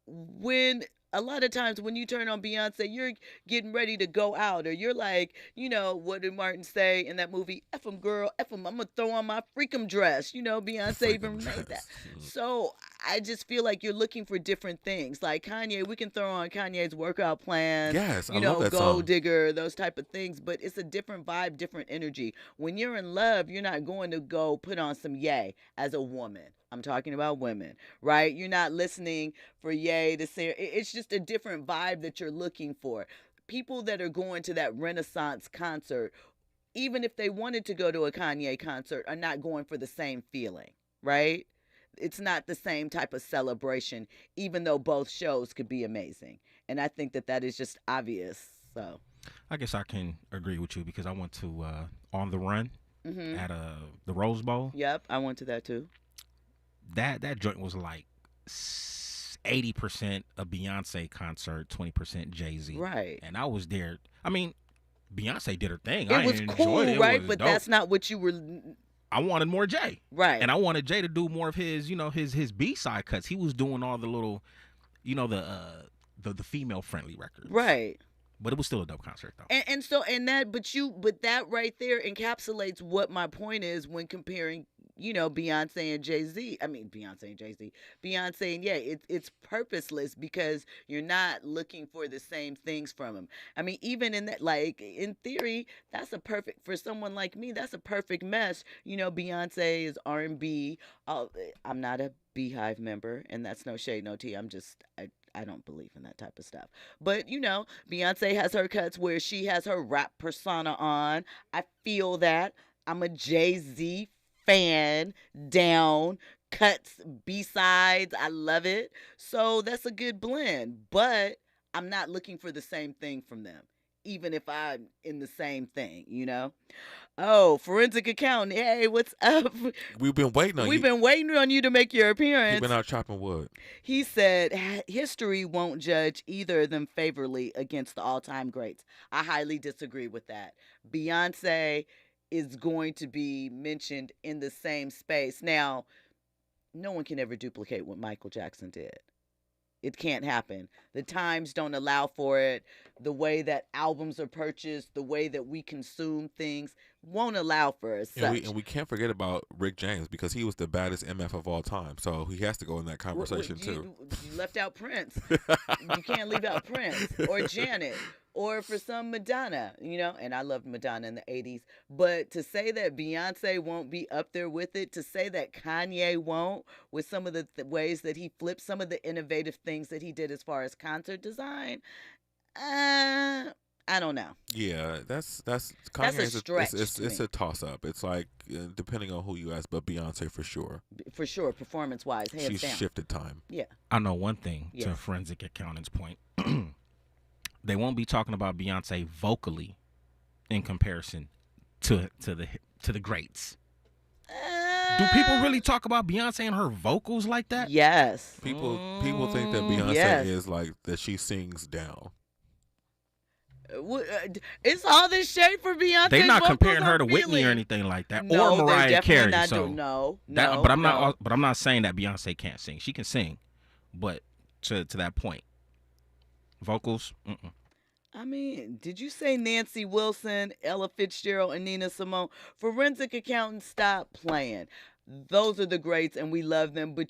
When a lot of times when you turn on Beyonce, you're getting ready to go out, or you're like, what did Martin say in that movie? F 'em, girl, F 'em. I'm gonna throw on my freakum dress. Beyonce even made that. So I just feel like you're looking for different things. Like Kanye, we can throw on Kanye's workout plan. Yes, I love that Gold song. Digger, those type of things. But it's a different vibe, different energy. When you're in love, you're not going to go put on some Ye as a woman. I'm talking about women, right? You're not listening for Ye to say. It's just a different vibe that you're looking for. People that are going to that Renaissance concert, even if they wanted to go to a Kanye concert, are not going for the same feeling, right? It's not the same type of celebration, even though both shows could be amazing. And I think that is just obvious. So I guess I can agree with you because I went to On the Run Mhm. at the Rose Bowl. Yep, I went to that too. That joint was like 80% a Beyonce concert, 20% Jay-Z. Right. And I was there. I mean, Beyonce did her thing. It I was enjoyed cool, it. It right? was But dope. that's not what you were. I wanted more Jay. Right. And I wanted Jay to do more of his, his B-side cuts. He was doing all the little, the female friendly records. Right. But it was still a dope concert though. But that right there encapsulates what my point is when comparing, Beyonce and Jay-Z. I mean, Beyonce and Jay-Z. Beyonce and it's purposeless because you're not looking for the same things from him. I mean, even in that, like, in theory, for someone like me, that's a perfect mesh. Beyonce is R&B. I'm not a Beehive member, and that's no shade, no tea. I don't believe in that type of stuff. But, Beyonce has her cuts where she has her rap persona on. I feel that. I'm a Jay-Z fan, down, cuts, B-sides. I love it. So that's a good blend. But I'm not looking for the same thing from them, even if I'm in the same thing, Oh, forensic accountant. Hey, what's up? We've been waiting on you. We've been waiting on you to make your You've appearance. been out chopping wood. He said, history won't judge either of them favorably against the all-time greats. I highly disagree with that. Beyonce is going to be mentioned in the same space. Now, no one can ever duplicate what Michael Jackson did. It can't happen. The times don't allow for it. The way that albums are purchased, the way that we consume things won't allow for it. And we can't forget about Rick James because he was the baddest MF of all time. So he has to go in that conversation too. You left out Prince. You can't leave out Prince or Janet or for some Madonna, and I loved Madonna in the 80s. But to say that Beyonce won't be up there with it, to say that Kanye won't, with some of the ways that he flipped, some of the innovative things that he did as far as concert design, I don't know. Yeah, that's Kanye's a stretch. It's a toss up. It's like depending on who you ask, but Beyonce for sure. For sure, performance wise, she's shifted time. Yeah. I know one thing Yes. to forensic accountant's point. They won't be talking about Beyonce vocally in comparison to the greats. Do people really talk about Beyonce and her vocals like that? Yes. People think that Beyonce is like that. She sings down. It's all this shade for Beyonce. They're not comparing her to Whitney or anything like that, No, or Mariah Carey. Not so no. but I'm not saying that Beyonce can't sing. She can sing, but to that point, vocals. I mean, did you say Nancy Wilson, Ella Fitzgerald, and Nina Simone? Forensic accountants, stop playing. Those are the greats, and we love them. But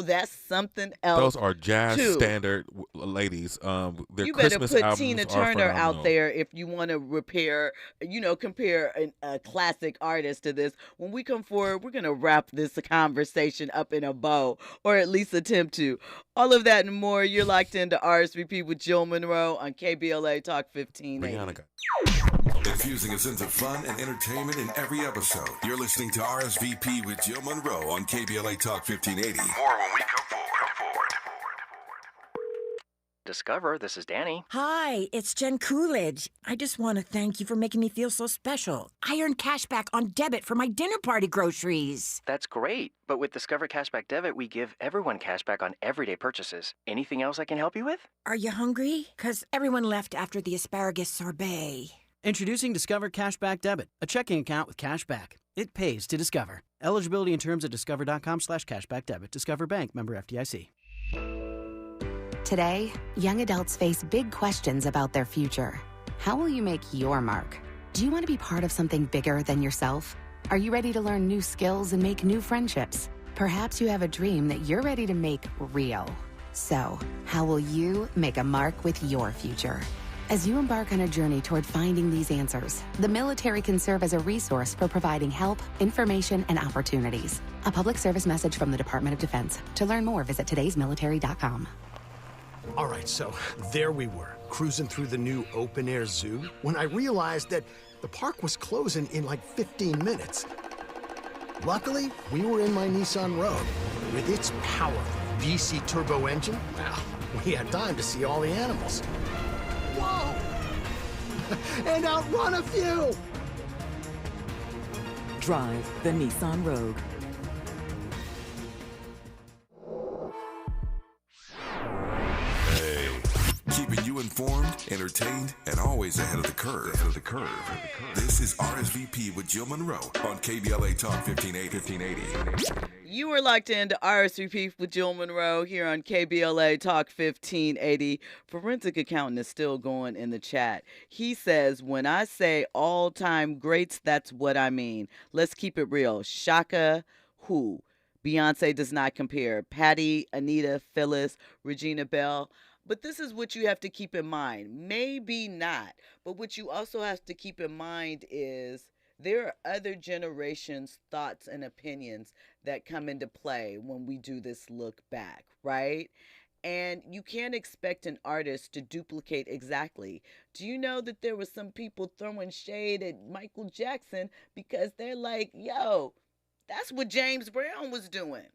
that's something else. Those are jazz too. standard ladies. Their You better Christmas put albums Tina are Turner out phenomenal. there if you want to compare a classic artist to this. When we come forward, we're going to wrap this conversation up in a bow, or at least attempt to. All of that and more, you're locked into RSVP with Jill Munroe on KBLA Talk 1580. Infusing a sense of fun and entertainment in every episode. You're listening to RSVP with Jill Munroe on KBLA Talk 1580. More when we come forward. Discover, this is Danny. Hi, it's Jen Coolidge. I just want to thank you for making me feel so special. I earned cash back on debit for my dinner party groceries. That's great. But with Discover Cashback Debit, we give everyone cash back on everyday purchases. Anything else I can help you with? Are you hungry? 'Cause everyone left after the asparagus sorbet. Introducing Discover Cashback Debit, a checking account with cash back. It pays to Discover. Eligibility and terms at discover.com/cashbackdebit. Discover Bank, member FDIC. Today, young adults face big questions about their future. How will you make your mark? Do you want to be part of something bigger than yourself? Are you ready to learn new skills and make new friendships? Perhaps you have a dream that you're ready to make real. So, how will you make a mark with your future? As you embark on a journey toward finding these answers, the military can serve as a resource for providing help, information, and opportunities. A public service message from the Department of Defense. To learn more, visit today'smilitary.com. All right, so there we were, cruising through the new open-air zoo, when I realized that the park was closing in like 15 minutes. Luckily, we were in my Nissan Rogue. With its powerful VC turbo engine, well, we had time to see all the animals. Whoa! And outrun a few! Drive the Nissan Rogue. Keeping you informed, entertained, and always ahead of the curve. This is RSVP with Jill Munroe on KBLA Talk 1580. You are locked into RSVP with Jill Munroe here on KBLA Talk 1580. Forensic Accountant is still going in the chat. He says, when I say all-time greats, that's what I mean. Let's keep it real. Shaka, who? Beyonce does not compare. Patty, Anita, Phyllis, Regina Bell. But this is what you have to keep in mind. Maybe not. But what you also have to keep in mind is there are other generations' thoughts and opinions that come into play when we do this look back, right? And you can't expect an artist to duplicate exactly. Do you know that there were some people throwing shade at Michael Jackson because they're like, yo, that's what James Brown was doing.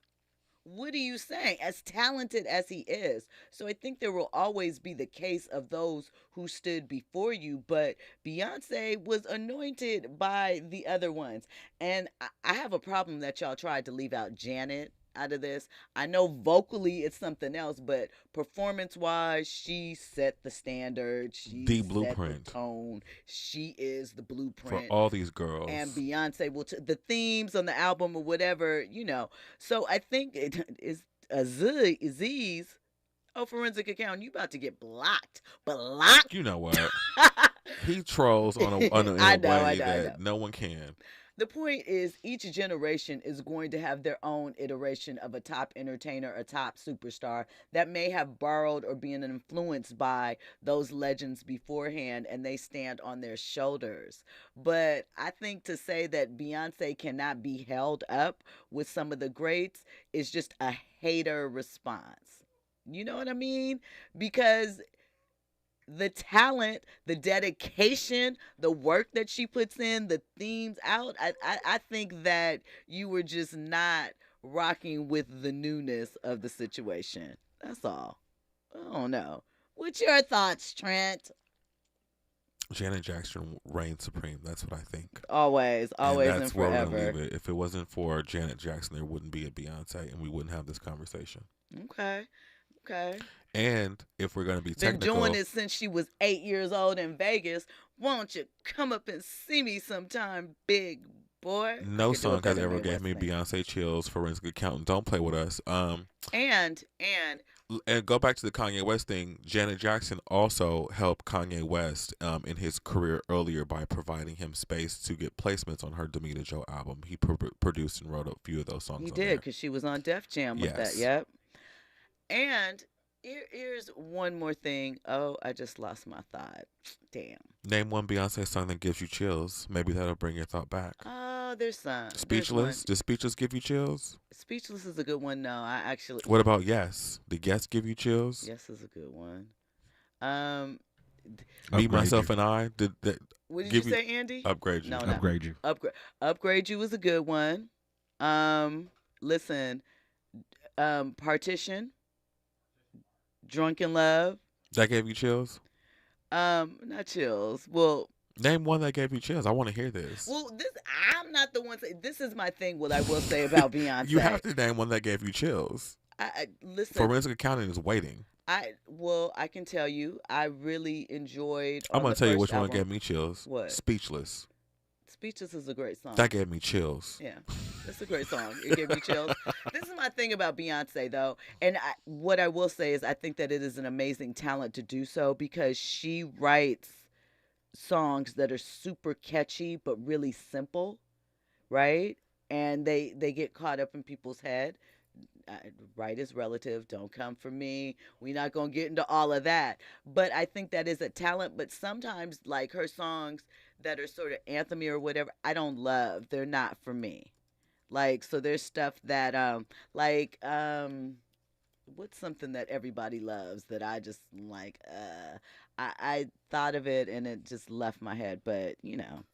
What are you saying? As talented as he is. So I think there will always be the case of those who stood before you, but Beyonce was anointed by the other ones. And I have a problem that y'all tried to leave out Janet out of this. I know vocally it's something else, but performance-wise, she set the standard. She The set blueprint. the tone. She is the blueprint For all these girls. and Beyonce will the themes on the album or whatever, you know. So I think it is Aziz. Oh, Forensic Accountant, you about to get blocked. Blocked. You know what? He trolls on a I know, way I know. that no one can. The point is, each generation is going to have their own iteration of a top entertainer, a top superstar that may have borrowed or been influenced by those legends beforehand, and they stand on their shoulders. But I think to say that Beyonce cannot be held up with some of the greats is just a hater response. You know what I mean? Because the talent, the dedication, the work that she puts in, the themes out, I think that you were just not rocking with the newness of the situation. That's all. I don't know. What's your thoughts, Trent? Janet Jackson reigns supreme. That's what I think. Always and that's where we're forever. gonna leave it. If it wasn't for Janet Jackson, there wouldn't be a Beyonce, and we wouldn't have this conversation. Okay. And if we're gonna be Been technical, doing it since she was 8 years old in Vegas. Won't you come up and see me sometime, big boy? no song has ever gave me Beyonce chills. Forensic Accountant, don't play with us. And go back to the Kanye West thing. Janet Jackson also helped Kanye West in his career earlier by providing him space to get placements on her Damita Jo album. He produced and wrote a few of those songs. he on did there. because she was on Def Jam with that. Yes. Yep. And here's one more thing. Oh, I just lost my thought. Damn. Name one Beyonce song that gives you chills. Maybe that'll bring your thought back. Oh, there's some. Speechless. Does Speechless give you chills? Speechless is a good one. No, I actually. What about Yes? Did Yes give you chills? Yes is a good one. Me, Myself, and I. Did that? What did give you say, Andy? Upgrade you. No. Upgrade you. Upgrade you was a good one. Listen. Partition. Drunken Love. That gave you chills? Not chills. Well, name one that gave you chills. I want to hear this. Well, I'm not the one. This is my thing. What I will say about Beyonce. You have to name one that gave you chills. Listen. Forensic accounting is waiting. I can tell you, I really enjoyed. I'm gonna tell you which one gave me chills. What? Speechless. Speechless is a great song. That gave me chills. Yeah, it's a great song. It gave me chills. This is my thing about Beyonce, though, and what I will say is I think that it is an amazing talent to do so because she writes songs that are super catchy but really simple, right? And they get caught up in people's head. Right is relative. Don't come for me. We're not going to get into all of that. But I think that is a talent. But sometimes, like her songs that are sort of anthemy or whatever, I don't love. They're not for me. Like, so there's stuff that, what's something that everybody loves that I just like, I thought of it and it just left my head. But, you know,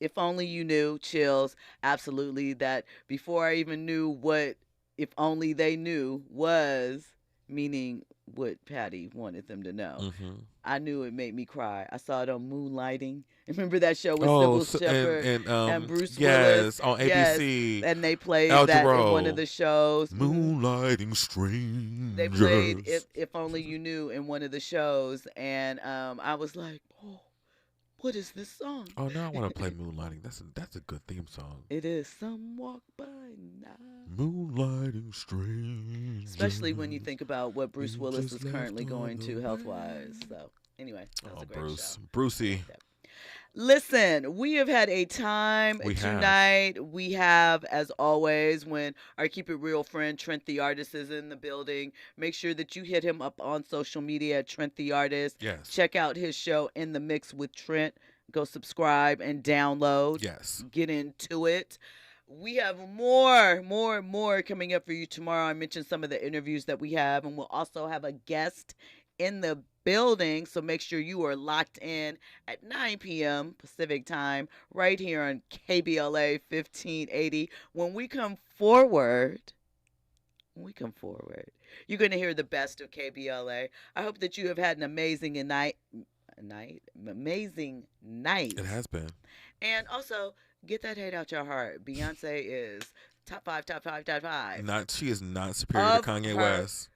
If Only You Knew, chills, absolutely. That before I even knew what If Only They Knew was, meaning what Patty wanted them to know, I knew it made me cry. I saw it on Moonlighting. Remember that show with Sybil Shepherd and Bruce Willis? Yes, on ABC. Yes. And they played Al that Jarreau. in one of the shows. Moonlighting Strangers. They played If Only You Knew in one of the shows. And I was like, oh. What is this song? Oh, now I want to play Moonlighting. That's a good theme song. It is. Some walk by night. Moonlighting Strangers. Especially when you think about what Bruce Willis is currently going to health-wise. So, anyway, that was a great show. Brucey. Listen, we have had a time tonight. We have, as always, when our Keep It Real friend Trent the Artist is in the building. Make sure that you hit him up on social media at Trent the Artist. Yes. Check out his show, In the Mix with Trent. Go subscribe and download. Yes. Get into it. We have more coming up for you tomorrow. I mentioned some of the interviews that we have, and we'll also have a guest in the building, so make sure you are locked in at 9 p.m. Pacific time right here on KBLA 1580. When we come forward, you're going to hear the best of KBLA. I hope that you have had an amazing night. It has been. And also, get that hate out your heart. Beyonce is top five. She is not superior to Kanye West.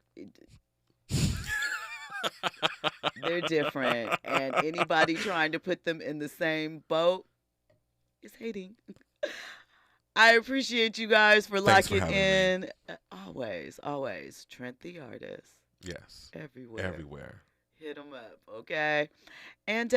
They're different, and anybody trying to put them in the same boat is hating. I appreciate you guys for locking in. Always. Trent the Artist. Yes. Everywhere. Hit them up, okay? And,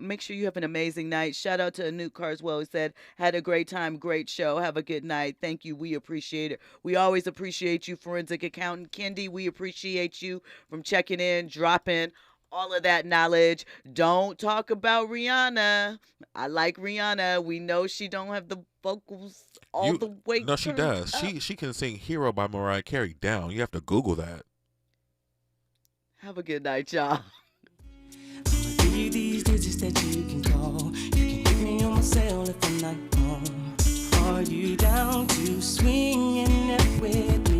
make sure you have an amazing night. Shout out to Anouk Carswell, who said, had a great time, great show. Have a good night. Thank you. We appreciate it. We always appreciate you, Forensic Accountant Kendi. We appreciate you from checking in, dropping all of that knowledge. Don't talk about Rihanna. I like Rihanna. We know she don't have the vocals all the way. No, she does. Up. She can sing Hero by Mariah Carey down. You have to Google that. Have a good night, y'all. Give you these digits that you can call. You can hit me on my cell if I'm not home. Are you down to swinging it with me?